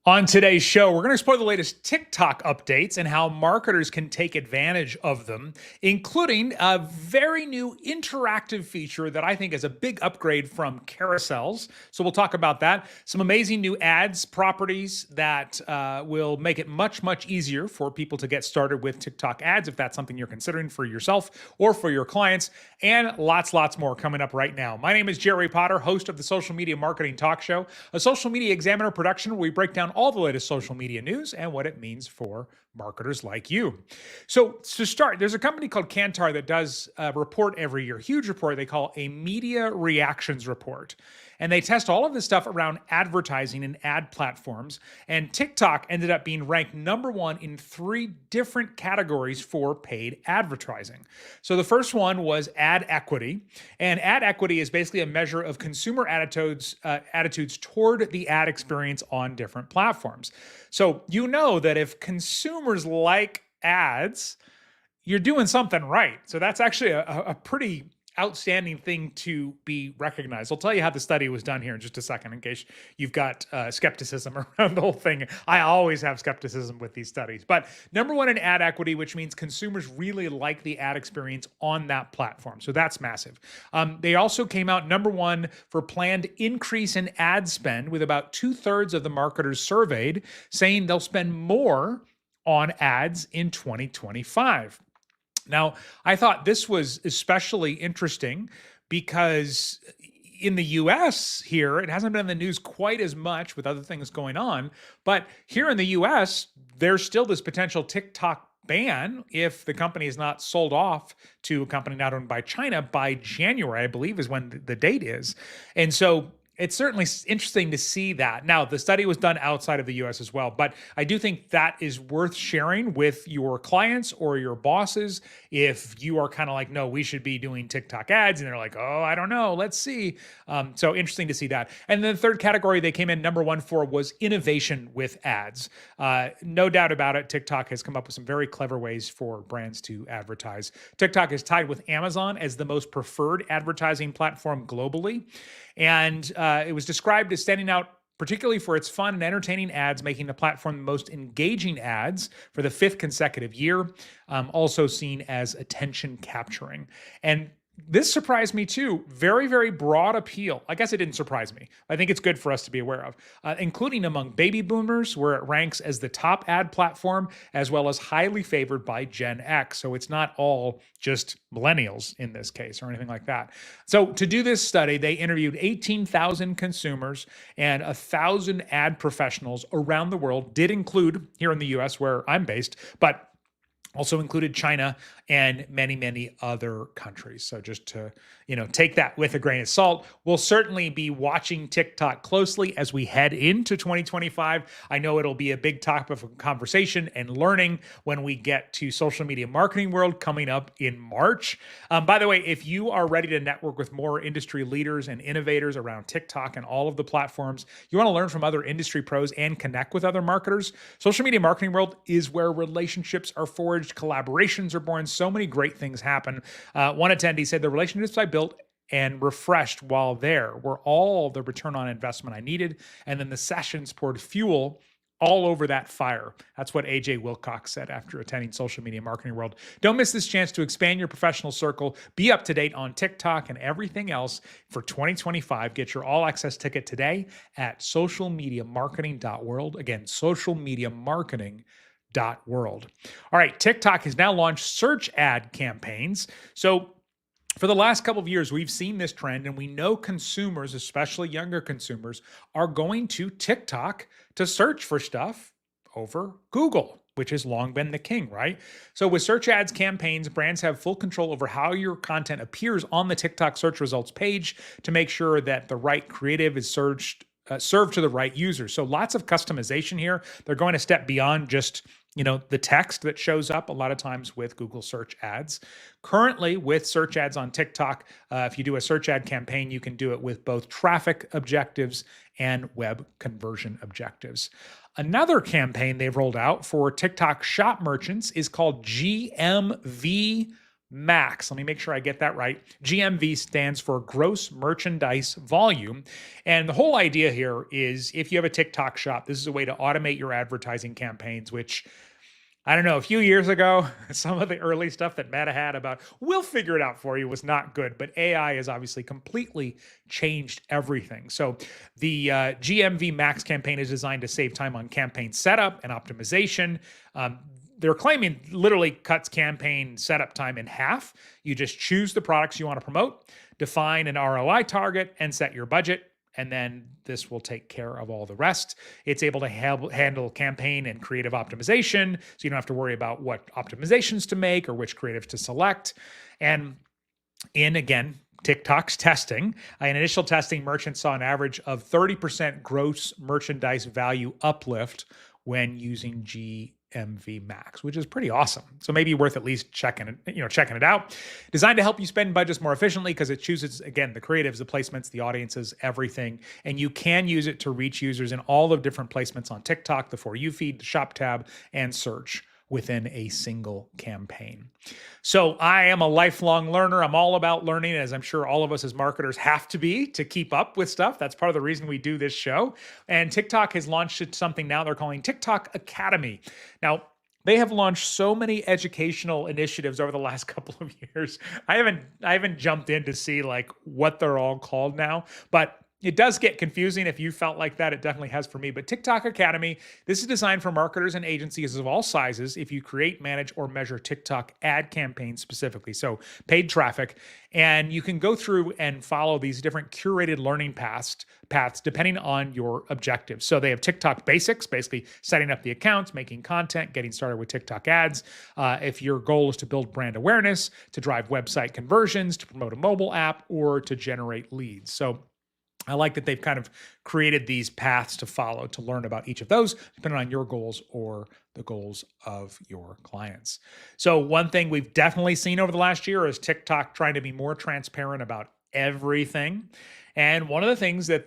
On today's show, we're going to explore the latest TikTok updates and how marketers can take advantage of them, including a very new interactive feature that I think is a big upgrade from carousels. So we'll talk about that. Some amazing new ads properties that will make it much, much easier for people to get started with TikTok ads if that's something you're considering for yourself or for your clients, and lots more coming up right now. My name is Jerry Potter, host of the Social Media Marketing Talk Show, a Social Media Examiner production where we break down all the latest social media news and what it means for marketers like you. So to start, there's a company called Kantar that does a report every year, huge report they call a media reactions report. And they test all of this stuff around advertising and ad platforms. And TikTok ended up being ranked #1 in 3 different categories for paid advertising. So the first one was ad equity. And ad equity is basically a measure of consumer attitudes toward the ad experience on different platforms. So you know that if consumers like ads, you're doing something right. So that's actually a pretty outstanding thing to be recognized. I'll tell you how the study was done here in just a second, in case you've got skepticism around the whole thing. I always have skepticism with these studies. But #1 in ad equity, which means consumers really like the ad experience on that platform. So that's massive. They also came out #1 for planned increase in ad spend, with about 2/3 of the marketers surveyed saying they'll spend more on ads in 2025. Now, I thought this was especially interesting because in the US here, it hasn't been in the news quite as much with other things going on. But here in the US, there's still this potential TikTok ban if the company is not sold off to a company not owned by China by January, I believe is when the date is. And so it's certainly interesting to see that. Now, the study was done outside of the US as well, but I do think that is worth sharing with your clients or your bosses if you are kind of like, no, we should be doing TikTok ads. And they're like, oh, I don't know, let's see. So interesting to see that. And then the third category they came in #1 for was innovation with ads. No doubt about it, TikTok has come up with some very clever ways for brands to advertise. TikTok is tied with Amazon as the most preferred advertising platform globally. And it was described as standing out particularly for its fun and entertaining ads, making the platform the most engaging ads for the 5th consecutive year, also seen as attention capturing. And this surprised me too. Very, very broad appeal. I guess it didn't surprise me. I think it's good for us to be aware of, including among baby boomers, where it ranks as the top ad platform, as well as highly favored by Gen X. So it's not all just millennials in this case or anything like that. So to do this study, they interviewed 18,000 consumers and 1,000 ad professionals around the world, did include here in the US where I'm based, but also included China and many other countries. So just to, take that with a grain of salt. We'll certainly be watching TikTok closely as we head into 2025. I know it'll be a big topic of conversation and learning when we get to Social Media Marketing World coming up in March. By the way, if you are ready to network with more industry leaders and innovators around TikTok and all of the platforms, you want to learn from other industry pros and connect with other marketers, Social Media Marketing World is where relationships are forged, collaborations are born, so many great things happen. One attendee said, the relationships I built and refreshed while there were all the return on investment I needed. And then the sessions poured fuel all over that fire. That's what AJ Wilcox said after attending Social Media Marketing World. Don't miss this chance to expand your professional circle. Be up to date on TikTok and everything else for 2025. Get your all access ticket today at socialmediamarketing.world. Again, socialmediamarketing.world. All right, TikTok has now launched search ad campaigns. So for the last couple of years, we've seen this trend, and we know consumers, especially younger consumers, are going to TikTok to search for stuff over Google, which has long been the king, right? So with search ads campaigns, brands have full control over how your content appears on the TikTok search results page to make sure that the right creative is served to the right users. So lots of customization here. They're going a step beyond just the text that shows up a lot of times with Google search ads. Currently, with search ads on TikTok, if you do a search ad campaign, you can do it with both traffic objectives and web conversion objectives. Another campaign they've rolled out for TikTok shop merchants is called GMV Max. Let me make sure I get that right. GMV stands for gross merchandise volume. And the whole idea here is if you have a TikTok shop, this is a way to automate your advertising campaigns, which I don't know, a few years ago, some of the early stuff that Meta had about, we'll figure it out for you, was not good. But AI has obviously completely changed everything. So the GMV Max campaign is designed to save time on campaign setup and optimization. They're claiming literally cuts campaign setup time in half. You just choose the products you want to promote, define an ROI target, and set your budget. And then this will take care of all the rest. It's able to handle campaign and creative optimization, so you don't have to worry about what optimizations to make or which creatives to select. And again, TikTok's testing, in initial testing, merchants saw an average of 30% gross merchandise value uplift when using GMV Max, which is pretty awesome. So maybe worth at least checking it out. Designed to help you spend budgets more efficiently because it chooses, again, the creatives, the placements, the audiences, everything. And you can use it to reach users in all of different placements on TikTok, the For You feed, the Shop tab, and search within a single campaign. So I am a lifelong learner. I'm all about learning, as I'm sure all of us as marketers have to be to keep up with stuff. That's part of the reason we do this show. And TikTok has launched something now they're calling TikTok Academy. Now, they have launched so many educational initiatives over the last couple of years. I haven't jumped in to see like what they're all called now, but it does get confusing. If you felt like that, it definitely has for me. But TikTok Academy, this is designed for marketers and agencies of all sizes if you create, manage, or measure TikTok ad campaigns specifically. So paid traffic. And you can go through and follow these different curated learning paths depending on your objectives. So they have TikTok basics, basically setting up the accounts, making content, getting started with TikTok ads. If your goal is to build brand awareness, to drive website conversions, to promote a mobile app, or to generate leads. So I like that they've kind of created these paths to follow to learn about each of those, depending on your goals or the goals of your clients. So one thing we've definitely seen over the last year is TikTok trying to be more transparent about everything. And one of the things that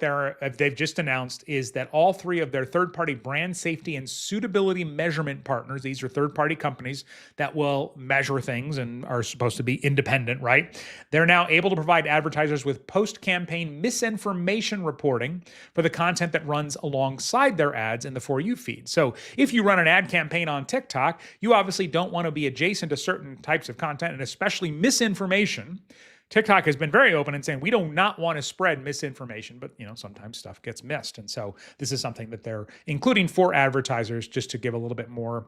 they've just announced is that all three of their third-party brand safety and suitability measurement partners, these are third-party companies that will measure things and are supposed to be independent, right? They're now able to provide advertisers with post-campaign misinformation reporting for the content that runs alongside their ads in the For You feed. So if you run an ad campaign on TikTok, you obviously don't want to be adjacent to certain types of content, and especially misinformation. TikTok has been very open in saying we do not want to spread misinformation, but sometimes stuff gets missed. And so this is something that they're including for advertisers just to give a little bit more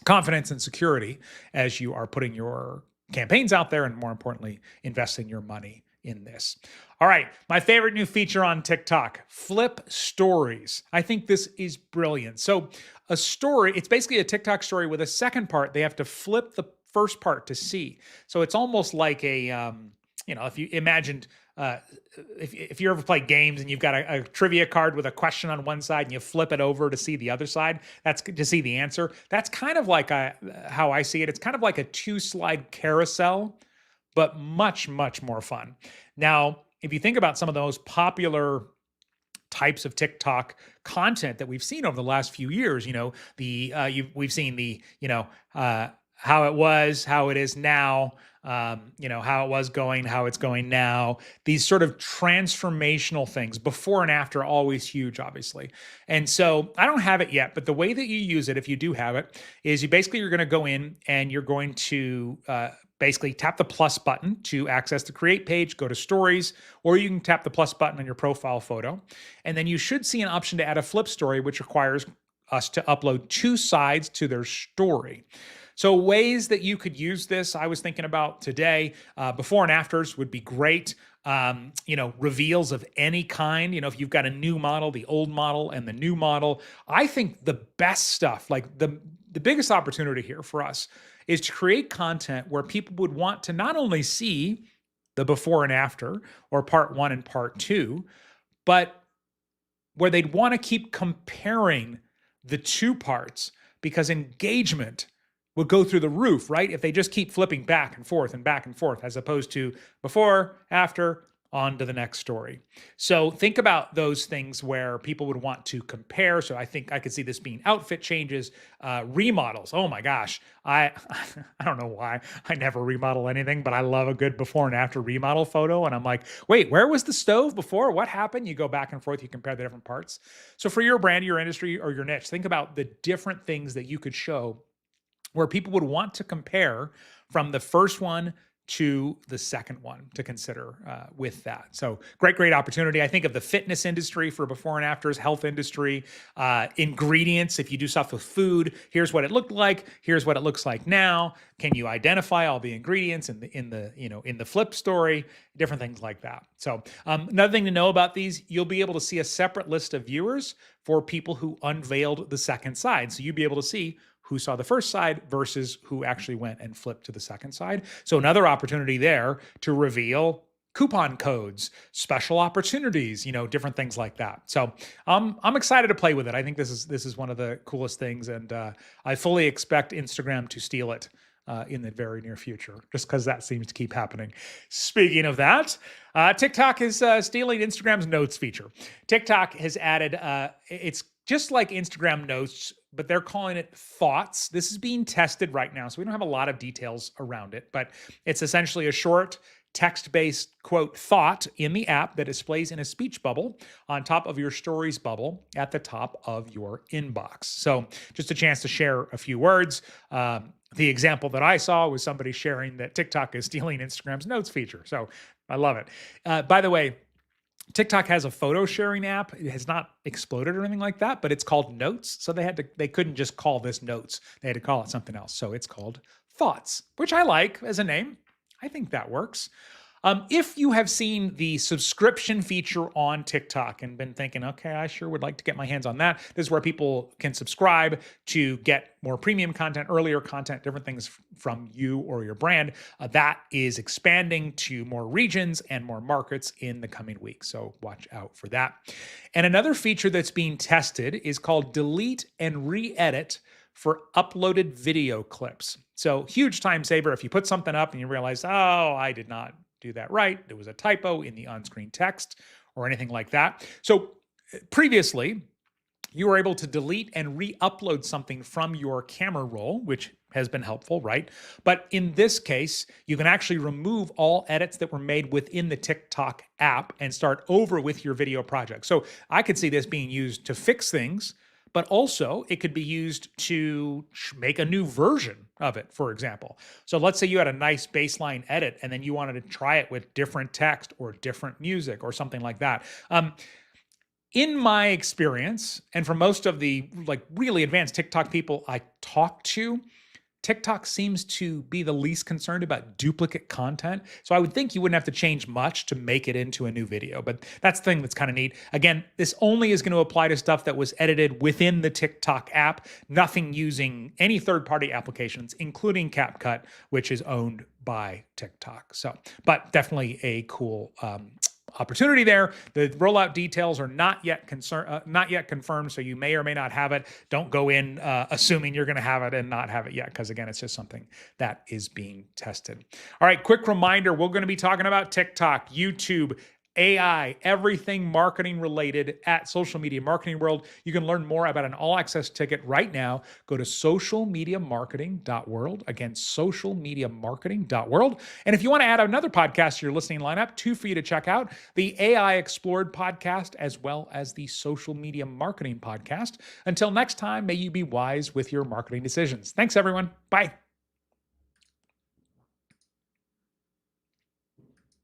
confidence and security as you are putting your campaigns out there and, more importantly, investing your money in this. All right, my favorite new feature on TikTok, Flip Stories. I think this is brilliant. So a story, it's basically a TikTok story with a second part. They have to flip the first part to see. So it's almost like a, if you imagined, if you ever play games and you've got a trivia card with a question on one side and you flip it over to see the other side, that's to see the answer. That's kind of like how I see it. It's kind of like a 2-slide carousel, but much, much more fun. Now, if you think about some of those popular types of TikTok content that we've seen over the last few years, we've seen the, how it was, how it is now, how it was going, how it's going now. These sort of transformational things, before and after, always huge, obviously. And so I don't have it yet, but the way that you use it, if you do have it, is you're going to go in and you're going to basically tap the plus button to access the create page, go to stories, or you can tap the plus button on your profile photo. And then you should see an option to add a flip story, which requires us to upload 2 sides to their story. So ways that you could use this, I was thinking about today, before and afters would be great. Reveals of any kind, if you've got a new model, the old model and the new model. I think the best stuff, like the biggest opportunity here for us is to create content where people would want to not only see the before and after or part 1 and part 2, but where they'd want to keep comparing the 2 parts because engagement would go through the roof, right? If they just keep flipping back and forth, as opposed to before, after, on to the next story. So think about those things where people would want to compare. So I think I could see this being outfit changes, remodels. Oh my gosh, I I don't know why I never remodel anything, but I love a good before and after remodel photo. And I'm like, wait, where was the stove before? What happened? You go back and forth, you compare the different parts. So for your brand, your industry, or your niche, think about the different things that you could show where people would want to compare from the first one to the second one to consider with that. So great opportunity. I think of the fitness industry for before and afters, health industry, ingredients. If you do stuff with food, here's what it looked like. Here's what it looks like now. Can you identify all the ingredients in the flip story? Different things like that. So another thing to know about these, you'll be able to see a separate list of viewers for people who unveiled the second side. So you'll be able to see who saw the first side versus who actually went and flipped to the second side. So another opportunity there to reveal coupon codes, special opportunities, different things like that. So I'm excited to play with it. I think this is one of the coolest things, and I fully expect Instagram to steal it in the very near future, just because that seems to keep happening. Speaking of that, TikTok is stealing Instagram's Notes feature. TikTok has added, it's just like Instagram Notes, but they're calling it Thoughts. This is being tested right now, so we don't have a lot of details around it, but it's essentially a short text-based, quote, thought in the app that displays in a speech bubble on top of your stories bubble at the top of your inbox. So just a chance to share a few words. The example that I saw was somebody sharing that TikTok is stealing Instagram's Notes feature. So I love it. By the way, TikTok has a photo sharing app. It has not exploded or anything like that, but it's called Notes. So they couldn't just call this Notes. They had to call it something else. So it's called Thoughts, which I like as a name. I think that works. If you have seen the subscription feature on TikTok and been thinking, okay, I sure would like to get my hands on that. This is where people can subscribe to get more premium content, earlier content, different things from you or your brand. That is expanding to more regions and more markets in the coming weeks. So watch out for that. And another feature that's being tested is called delete and re-edit for uploaded video clips. So huge time saver if you put something up and you realize, oh, I did not do that right. There was a typo in the on-screen text or anything like that. So previously, you were able to delete and re-upload something from your camera roll, which has been helpful, right? But in this case, you can actually remove all edits that were made within the TikTok app and start over with your video project. So I could see this being used to fix things, but also it could be used to make a new version of it, for example. So let's say you had a nice baseline edit and then you wanted to try it with different text or different music or something like that. In my experience, and for most of the really advanced TikTok people I talk to, TikTok seems to be the least concerned about duplicate content. So I would think you wouldn't have to change much to make it into a new video, but that's the thing that's kind of neat. Again, this only is going to apply to stuff that was edited within the TikTok app, nothing using any third-party applications, including CapCut, which is owned by TikTok. So, but definitely a cool opportunity there. The rollout details are not yet confirmed, so you may or may not have it. Don't go in assuming you're going to have it and not have it yet, because again, it's just something that is being tested. All right, quick reminder, we're going to be talking about TikTok, YouTube, AI, everything marketing related at Social Media Marketing World. You can learn more about an all-access ticket right now. Go to socialmediamarketing.world. Again, socialmediamarketing.world. And if you want to add another podcast to your listening lineup, two for you to check out, the AI Explored podcast, as well as the Social Media Marketing podcast. Until next time, may you be wise with your marketing decisions. Thanks, everyone. Bye.